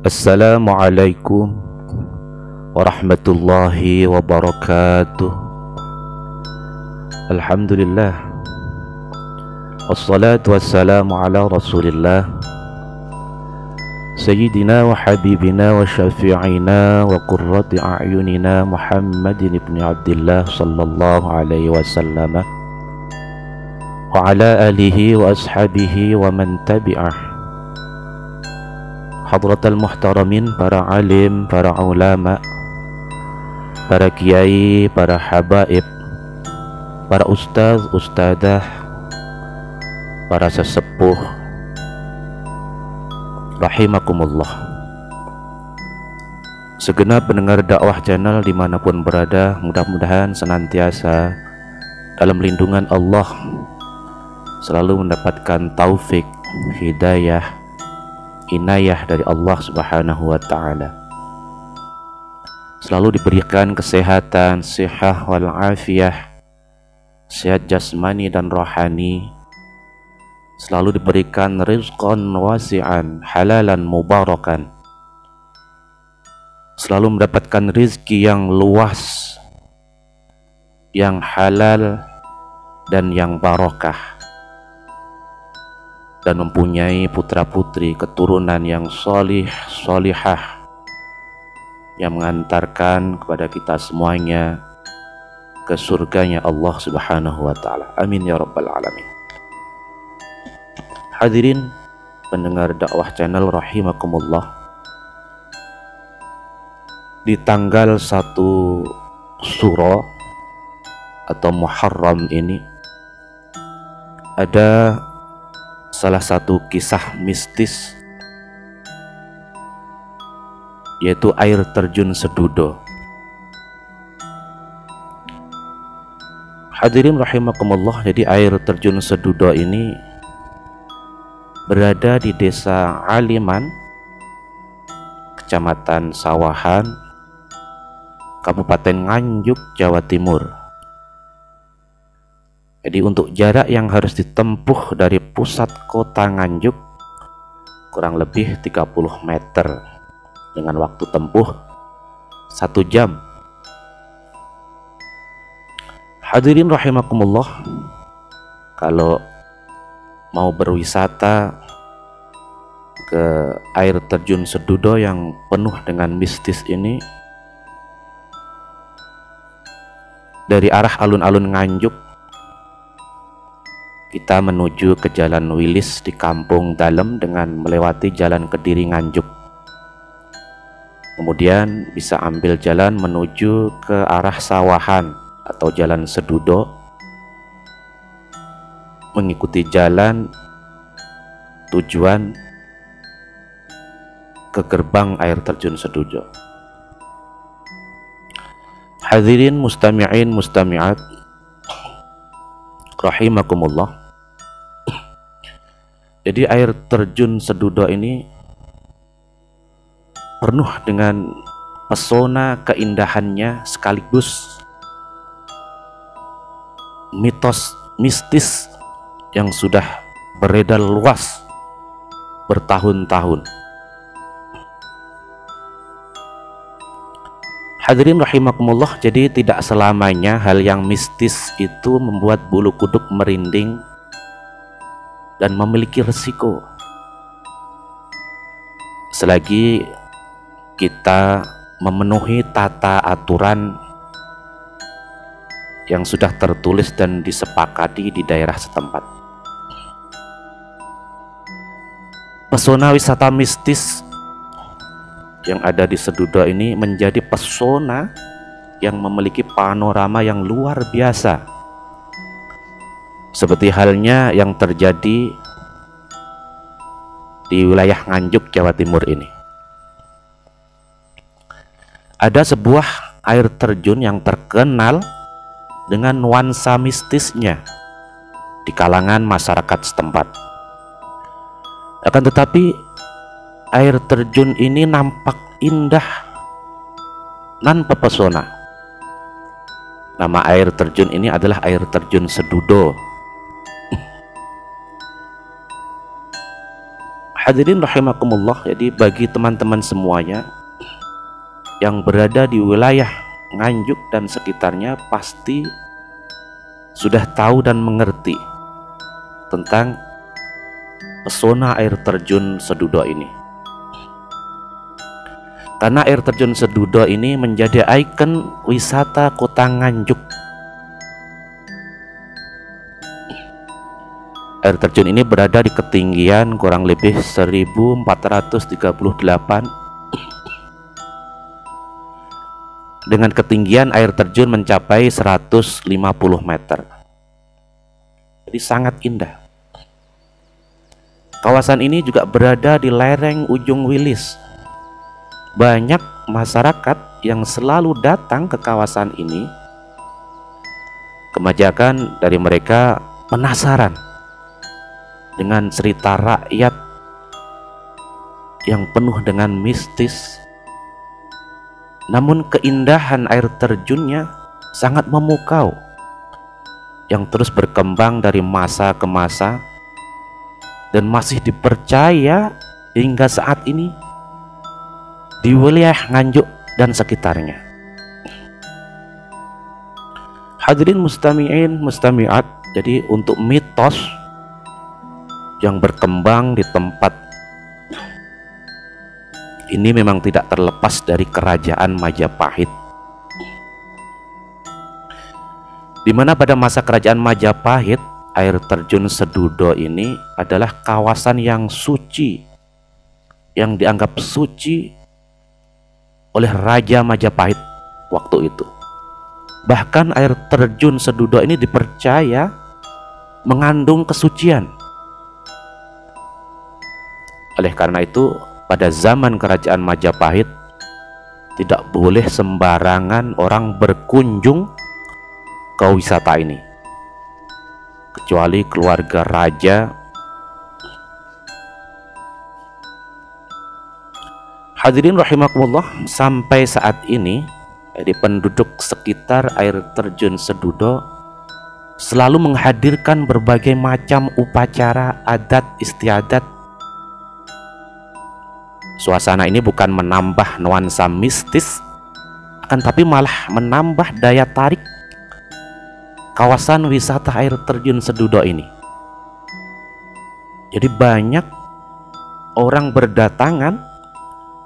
Assalamualaikum warahmatullahi wabarakatuh. Alhamdulillah, wassalatu wassalamu ala rasulillah, Sayyidina wa habibina wa syafi'ina wa qurrati a'yunina Muhammadin ibn Abdillah sallallahu alaihi wasallam wa ala alihi wa ashabihi wa man tabi'ah. Hadratal muhtaramin, para alim, para ulama, para kiai, para habaib, para ustaz, ustadzah, para sesepuh, rahimakumullah. Segenap pendengar dakwah channel dimanapun berada, mudah-mudahan senantiasa dalam lindungan Allah, selalu mendapatkan taufik, hidayah, inayah dari Allah Subhanahu wa ta'ala. Selalu diberikan kesehatan, sihah wal afiyah, sehat jasmani dan rohani. Selalu diberikan rizqan wasi'an, halalan mubarakan. Selalu mendapatkan rizki yang luas, yang halal dan yang barokah, dan mempunyai putra-putri keturunan yang solih, solihah, yang mengantarkan kepada kita semuanya ke surganya Allah Subhanahu wa ta'ala. Amin ya rabbal alamin. Hadirin pendengar dakwah channel rahimakumullah, di tanggal 1 Suro atau Muharram ini ada salah satu kisah mistis, yaitu air terjun Sedudo. Hadirin rahimakumullah, jadi air terjun Sedudo ini berada di desa Aliman, kecamatan Sawahan, Kabupaten Nganjuk, Jawa Timur. Jadi untuk jarak yang harus ditempuh dari pusat kota Nganjuk kurang lebih 30 meter dengan waktu tempuh 1 jam. Hadirin rahimakumullah, kalau mau berwisata ke air terjun Sedudo yang penuh dengan mistis ini, dari arah alun-alun Nganjuk kita menuju ke Jalan Wilis di Kampung Dalem dengan melewati Jalan Kediri Nganjuk. Kemudian bisa ambil jalan menuju ke arah Sawahan atau Jalan Sedudo, mengikuti jalan tujuan ke gerbang air terjun Sedudo. Hadirin mustami'in mustami'at rahimakumullah, jadi air terjun Sedudo ini penuh dengan pesona keindahannya sekaligus mitos mistis yang sudah beredar luas bertahun-tahun. Hadirin rahimakumullah, jadi tidak selamanya hal yang mistis itu membuat bulu kuduk merinding dan memiliki resiko. Selagi kita memenuhi tata aturan yang sudah tertulis dan disepakati di daerah setempat. Pesona wisata mistis yang ada di Sedudo ini menjadi pesona yang memiliki panorama yang luar biasa, seperti halnya yang terjadi di wilayah Nganjuk, Jawa Timur ini. Ada sebuah air terjun yang terkenal dengan nuansa mistisnya di kalangan masyarakat setempat. Akan tetapi air terjun ini nampak indah nan pepesona. Nama air terjun ini adalah air terjun Sedudo. Hadirin rahimakumullah, jadi bagi teman-teman semuanya yang berada di wilayah Nganjuk dan sekitarnya pasti sudah tahu dan mengerti tentang pesona air terjun Sedudo ini. Karena air terjun Sedudo ini menjadi ikon wisata kota Nganjuk. Air terjun ini berada di ketinggian kurang lebih 1438 dengan ketinggian air terjun mencapai 150 meter. Jadi sangat indah. Kawasan ini juga berada di lereng Ujung Wilis. Banyak masyarakat yang selalu datang ke kawasan ini. Kebanyakan dari mereka penasaran dengan cerita rakyat yang penuh dengan mistis. Namun keindahan air terjunnya sangat memukau, yang terus berkembang dari masa ke masa dan masih dipercaya hingga saat ini di wilayah Nganjuk dan sekitarnya. Hadirin mustami'in mustami'at, jadi untuk mitos yang berkembang di tempat ini memang tidak terlepas dari kerajaan Majapahit, di mana pada masa kerajaan Majapahit air terjun Sedudo ini adalah kawasan yang suci, yang dianggap suci oleh Raja Majapahit waktu itu. Bahkan air terjun Sedudo ini dipercaya mengandung kesucian. Oleh karena itu, pada zaman kerajaan Majapahit tidak boleh sembarangan orang berkunjung ke wisata ini, kecuali keluarga raja. Hadirin rahimakumullah, sampai saat ini jadi penduduk sekitar air terjun Sedudo selalu menghadirkan berbagai macam upacara adat istiadat. Suasana ini bukan menambah nuansa mistis, akan tapi malah menambah daya tarik kawasan wisata air terjun Sedudo ini. Jadi banyak orang berdatangan,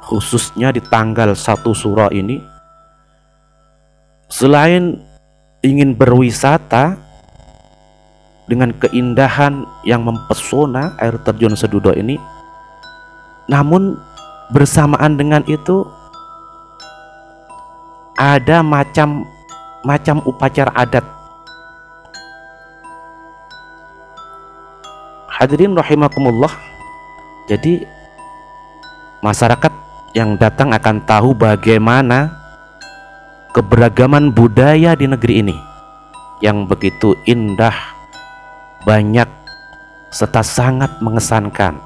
khususnya di tanggal 1 Suro ini, selain ingin berwisata dengan keindahan yang mempesona air terjun Sedudo ini, namun bersamaan dengan itu ada macam upacara adat. Hadirin rahimakumullah, jadi masyarakat yang datang akan tahu bagaimana keberagaman budaya di negeri ini yang begitu indah, banyak, serta sangat mengesankan.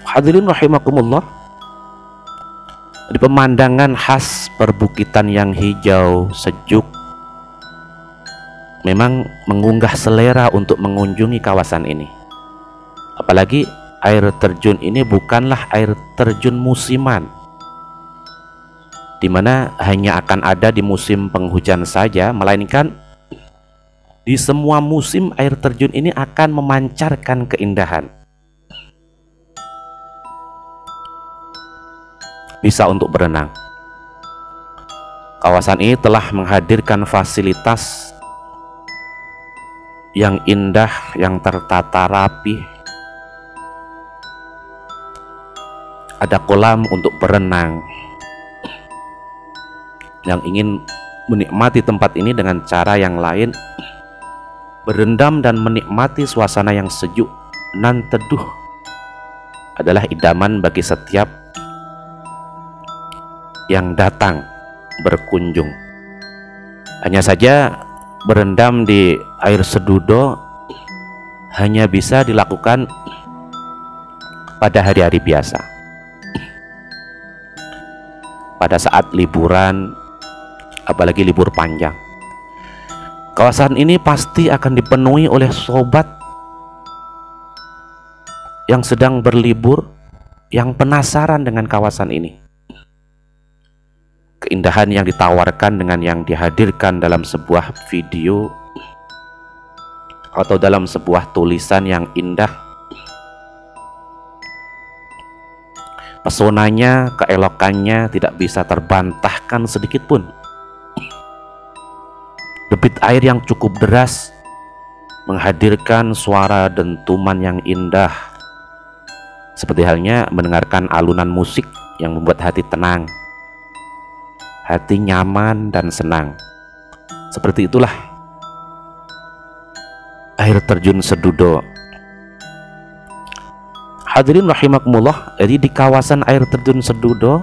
Hadirin rahimakumullah, di pemandangan khas perbukitan yang hijau sejuk memang mengunggah selera untuk mengunjungi kawasan ini. Apalagi air terjun ini bukanlah air terjun musiman, di mana hanya akan ada di musim penghujan saja, melainkan di semua musim air terjun ini akan memancarkan keindahan. Bisa untuk berenang. Kawasan ini telah menghadirkan fasilitas yang indah, yang tertata rapi. Ada kolam untuk berenang. Yang ingin menikmati tempat ini dengan cara yang lain, berendam dan menikmati suasana yang sejuk nan teduh, adalah idaman bagi setiap yang datang berkunjung. Hanya saja berendam di air Sedudo hanya bisa dilakukan pada hari-hari biasa, pada saat liburan, apalagi libur panjang. Kawasan ini pasti akan dipenuhi oleh sobat yang sedang berlibur yang penasaran dengan kawasan ini. Keindahan yang ditawarkan dengan yang dihadirkan dalam sebuah video atau dalam sebuah tulisan yang indah, pesonanya, keelokannya tidak bisa terbantahkan sedikit pun. Debit air yang cukup deras menghadirkan suara dentuman yang indah, seperti halnya mendengarkan alunan musik yang membuat hati tenang, hati nyaman dan senang. Seperti itulah air terjun Sedudo. Hadirin rahimakumullah, jadi di kawasan air terjun Sedudo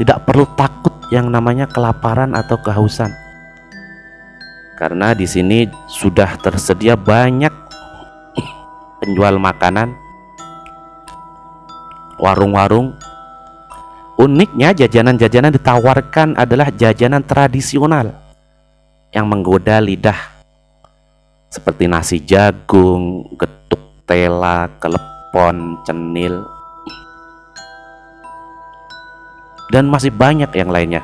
tidak perlu takut yang namanya kelaparan atau kehausan, karena di sini sudah tersedia banyak penjual makanan, warung-warung. Uniknya jajanan-jajanan ditawarkan adalah jajanan tradisional yang menggoda lidah, seperti nasi jagung, getuk tela, kelepon, cenil, dan masih banyak yang lainnya.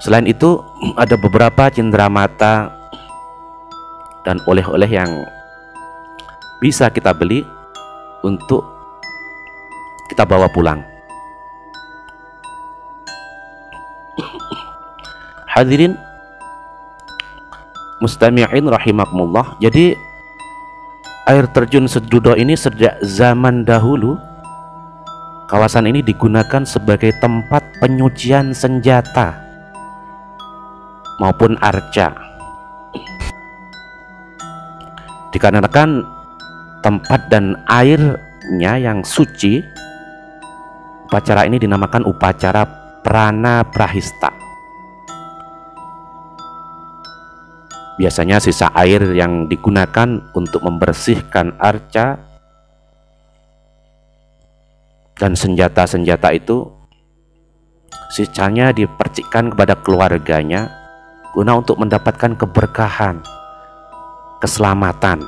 Selain itu ada beberapa cenderamata dan oleh-oleh yang bisa kita beli untuk kita bawa pulang. Hadirin mustami'in rahimakumullah, jadi air terjun Sedudo ini sejak zaman dahulu kawasan ini digunakan sebagai tempat penyucian senjata maupun arca. Dikarenakan tempat dan airnya yang suci, upacara ini dinamakan upacara Prana Prahista. Biasanya sisa air yang digunakan untuk membersihkan arca dan senjata-senjata itu sisanya dipercikkan kepada keluarganya guna untuk mendapatkan keberkahan, keselamatan.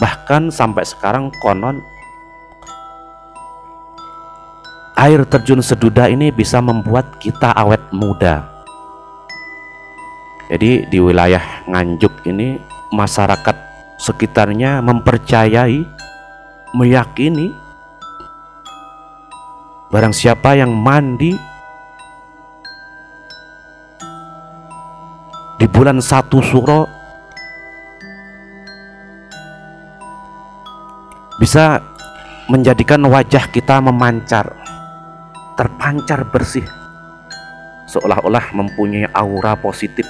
Bahkan sampai sekarang konon air terjun Sedudo ini bisa membuat kita awet muda. Jadi di wilayah Nganjuk ini masyarakat sekitarnya mempercayai, meyakini barang siapa yang mandi di bulan 1 Suro bisa menjadikan wajah kita memancar, terpancar bersih, seolah-olah mempunyai aura positif,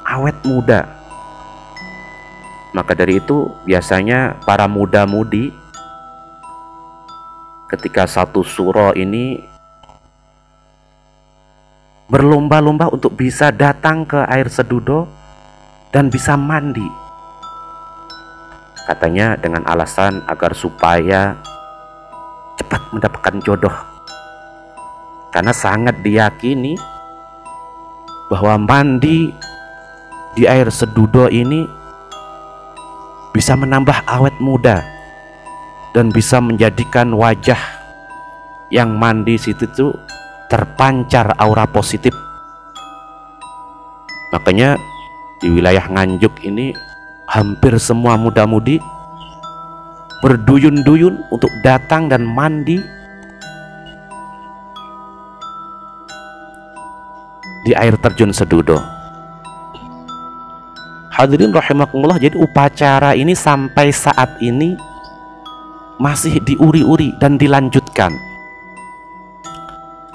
awet muda. Maka dari itu biasanya para muda-mudi ketika 1 Suro ini berlomba-lomba untuk bisa datang ke air Sedudo dan bisa mandi, katanya dengan alasan agar supaya cepat mendapatkan jodoh, karena sangat diyakini bahwa mandi di air Sedudo ini bisa menambah awet muda dan bisa menjadikan wajah yang mandi situ itu terpancar aura positif. Makanya di wilayah Nganjuk ini hampir semua muda-mudi berduyun-duyun untuk datang dan mandi di air terjun Sedudo. Hadirin rahimakumullah, jadi upacara ini sampai saat ini masih diuri-uri dan dilanjutkan.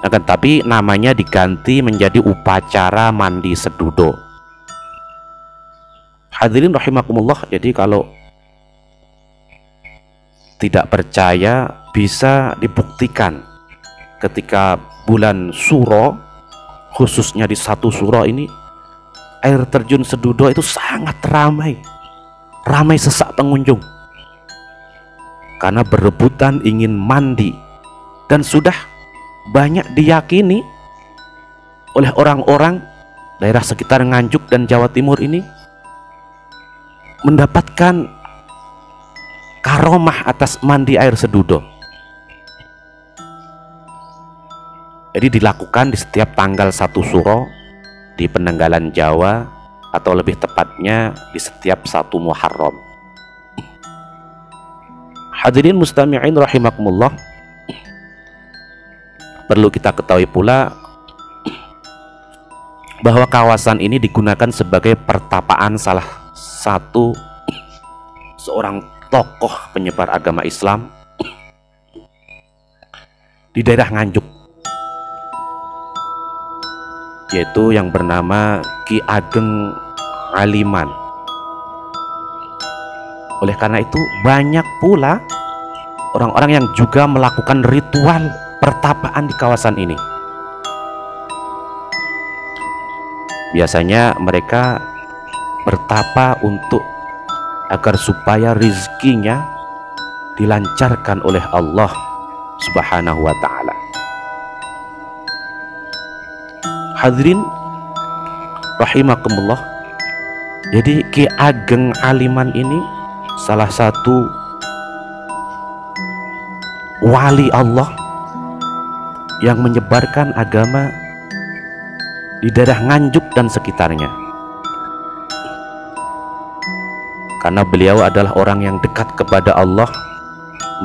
Akan tapi namanya diganti menjadi upacara mandi Sedudo. Hadirin rahimakumullah, jadi kalau tidak percaya bisa dibuktikan ketika bulan Suro, khususnya di 1 Suro ini, air terjun Sedudo itu sangat ramai sesak pengunjung karena berebutan ingin mandi, dan sudah banyak diyakini oleh orang-orang daerah sekitar Nganjuk dan Jawa Timur ini mendapatkan karomah atas mandi air sedudo. Jadi dilakukan di setiap tanggal 1 Suro di Penanggalan Jawa, atau lebih tepatnya di setiap 1 Muharram. Hadirin mustami'in rahimakumullah, perlu kita ketahui pula bahwa kawasan ini digunakan sebagai pertapaan salah satu seorang tokoh penyebar agama Islam di daerah Nganjuk, yaitu yang bernama Ki Ageng Aliman. Oleh karena itu banyak pula orang-orang yang juga melakukan ritual pertapaan di kawasan ini. Biasanya mereka bertapa untuk agar supaya rizkinya dilancarkan oleh Allah Subhanahu wa ta'ala. Hadirin rahimakumullah, jadi Ki Ageng Aliman ini salah satu wali Allah yang menyebarkan agama di daerah Nganjuk dan sekitarnya, karena beliau adalah orang yang dekat kepada Allah,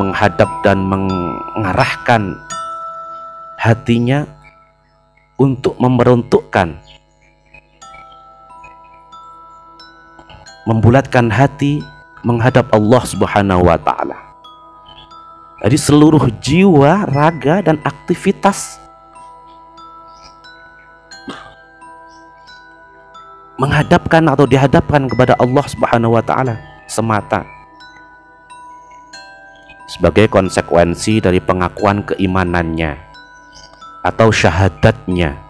menghadap dan mengarahkan hatinya untuk memperuntukkan, membulatkan hati menghadap Allah Subhanahu wa ta'ala. Jadi seluruh jiwa, raga, dan aktivitas menghadapkan atau dihadapkan kepada Allah Subhanahu wa ta'ala semata, sebagai konsekuensi dari pengakuan keimanannya atau syahadatnya,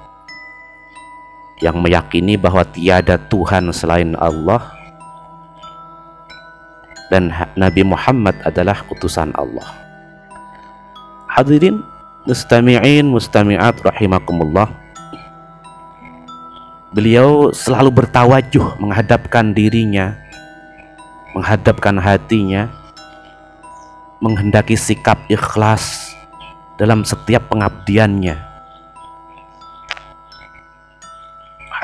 yang meyakini bahwa tiada Tuhan selain Allah dan Nabi Muhammad adalah utusan Allah. Hadirin mustami'in mustami'at rahimakumullah, beliau selalu bertawajuh menghadapkan dirinya, menghadapkan hatinya, menghendaki sikap ikhlas dalam setiap pengabdiannya.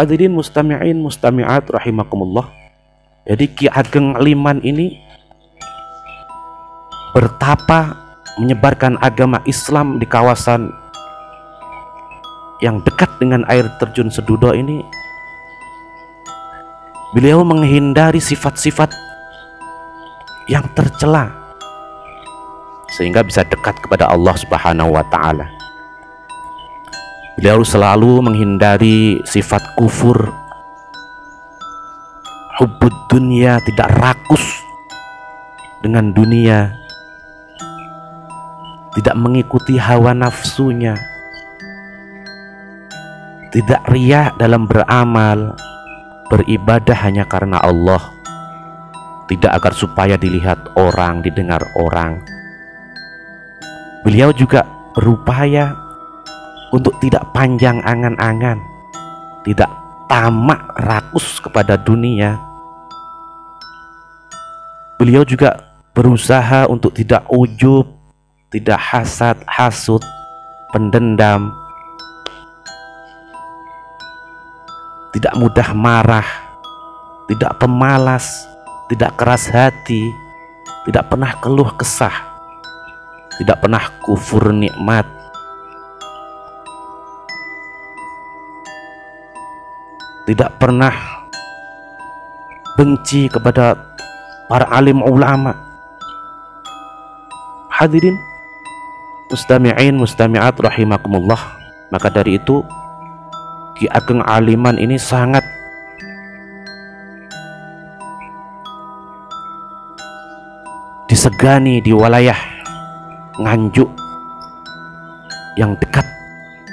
Hadirin mustami'in mustami'at rahimakumullah, jadi Ki Ageng Aliman ini bertapa menyebarkan agama Islam di kawasan yang dekat dengan air terjun Sedudo ini. Beliau menghindari sifat-sifat yang tercela sehingga bisa dekat kepada Allah Subhanahu wa ta'ala. Beliau selalu menghindari sifat kufur, hubbud dunia, tidak rakus dengan dunia, tidak mengikuti hawa nafsunya, tidak riya dalam beramal, beribadah hanya karena Allah, tidak agar supaya dilihat orang, didengar orang. Beliau juga berupaya untuk tidak panjang angan-angan, tidak tamak rakus kepada dunia. Beliau juga berusaha untuk tidak ujub, tidak hasad, hasud, pendendam, tidak mudah marah, tidak pemalas, tidak keras hati, tidak pernah keluh kesah, tidak pernah kufur nikmat, tidak pernah benci kepada para alim ulama. Hadirin mustami'in mustami'at rahimakumullah, maka dari itu Ki Ageng Aliman ini sangat disegani di wilayah Nganjuk yang dekat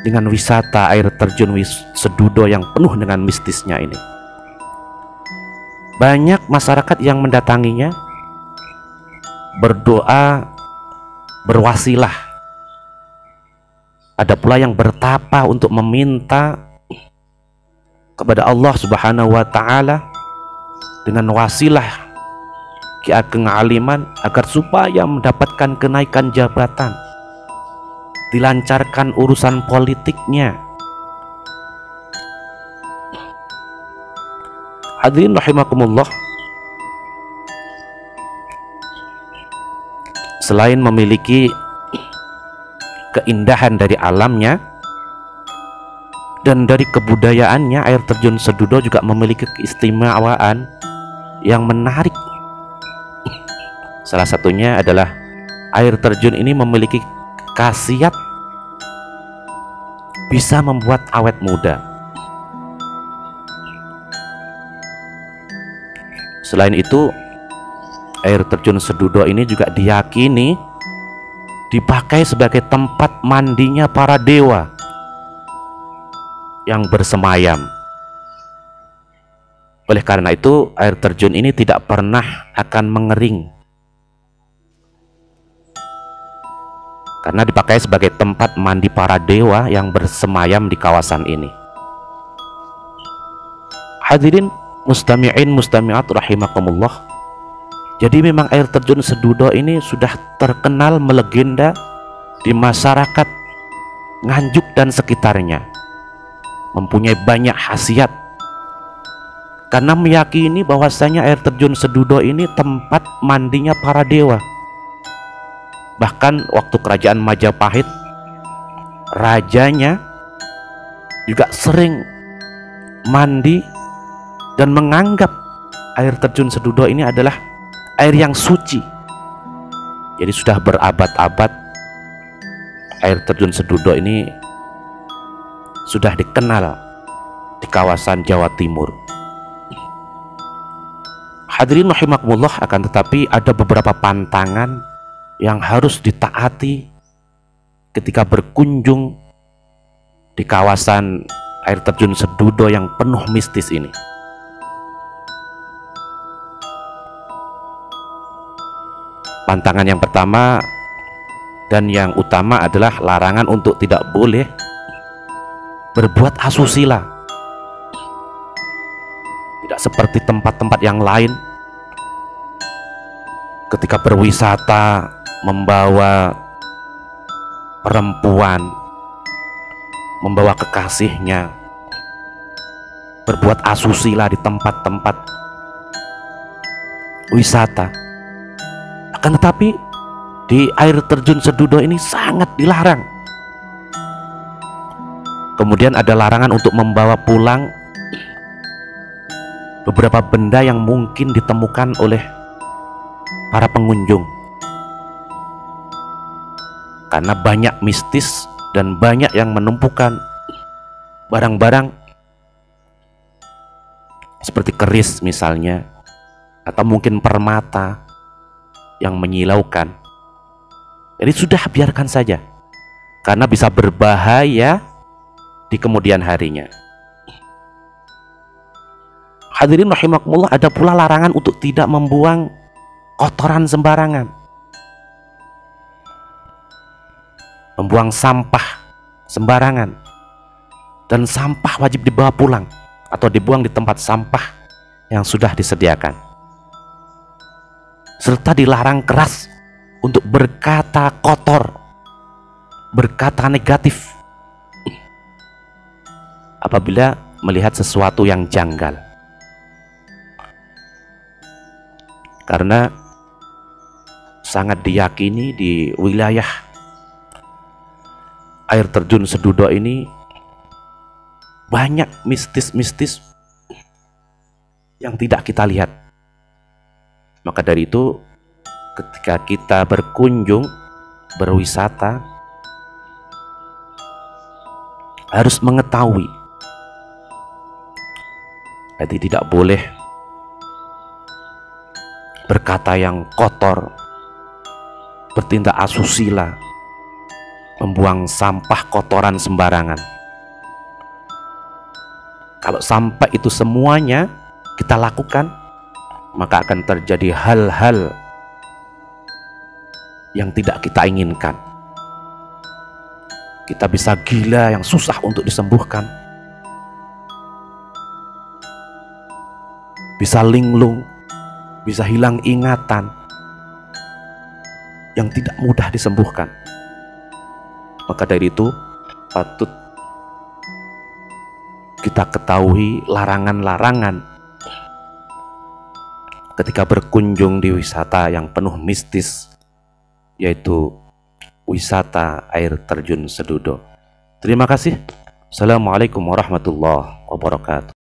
dengan wisata air terjun Sedudo yang penuh dengan mistisnya ini. Banyak masyarakat yang mendatanginya, berdoa, berwasilah. Ada pula yang bertapa untuk meminta kepada Allah Subhanahu wa ta'ala dengan wasilah Ki Ageng Aliman agar supaya mendapatkan kenaikan jabatan, dilancarkan urusan politiknya. Hadirin rahimakumullah, selain memiliki keindahan dari alamnya dan dari kebudayaannya, air terjun Sedudo juga memiliki keistimewaan yang menarik. Salah satunya adalah air terjun ini memiliki khasiat bisa membuat awet muda. Selain itu, air terjun Sedudo ini juga diyakini dipakai sebagai tempat mandinya para dewa yang bersemayam. Oleh karena itu, air terjun ini tidak pernah akan mengering, karena dipakai sebagai tempat mandi para dewa yang bersemayam di kawasan ini. Hadirin mustami'in mustami'at rahimakumullah, jadi memang air terjun Sedudo ini sudah terkenal melegenda di masyarakat Nganjuk dan sekitarnya, mempunyai banyak khasiat karena meyakini bahwasanya air terjun Sedudo ini tempat mandinya para dewa. Bahkan waktu kerajaan Majapahit, rajanya juga sering mandi dan menganggap air terjun Sedudo ini adalah air yang suci. Jadi sudah berabad-abad air terjun Sedudo ini sudah dikenal di kawasan Jawa Timur. Hadirin rahimakumullah, akan tetapi ada beberapa pantangan yang harus ditaati ketika berkunjung di kawasan air terjun Sedudo yang penuh mistis ini. Pantangan yang pertama dan yang utama adalah larangan untuk tidak boleh berbuat asusila. Tidak seperti tempat-tempat yang lain, ketika berwisata membawa perempuan, membawa kekasihnya, berbuat asusila di tempat-tempat wisata. Akan tetapi di air terjun Sedudo ini sangat dilarang. Kemudian ada larangan untuk membawa pulang beberapa benda yang mungkin ditemukan oleh para pengunjung, karena banyak mistis dan banyak yang menumpukan barang-barang seperti keris misalnya, atau mungkin permata yang menyilaukan. Jadi sudah biarkan saja, karena bisa berbahaya di kemudian harinya. Hadirin rahimakumullah, ada pula larangan untuk tidak membuang kotoran sembarangan, membuang sampah sembarangan, dan sampah wajib dibawa pulang atau dibuang di tempat sampah yang sudah disediakan. Serta dilarang keras untuk berkata kotor, berkata negatif apabila melihat sesuatu yang janggal, karena sangat diyakini di wilayah air terjun Sedudo ini banyak mistis-mistis yang tidak kita lihat. Maka dari itu, ketika kita berkunjung, berwisata, harus mengetahui, jadi tidak boleh berkata yang kotor, bertindak asusila, membuang sampah kotoran sembarangan. Kalau sampai itu semuanya kita lakukan, maka akan terjadi hal-hal yang tidak kita inginkan. Kita bisa gila yang susah untuk disembuhkan, bisa linglung, bisa hilang ingatan yang tidak mudah disembuhkan. Maka dari itu patut kita ketahui larangan-larangan ketika berkunjung di wisata yang penuh mistis, yaitu wisata air terjun Sedudo. Terima kasih. Assalamualaikum warahmatullahi wabarakatuh.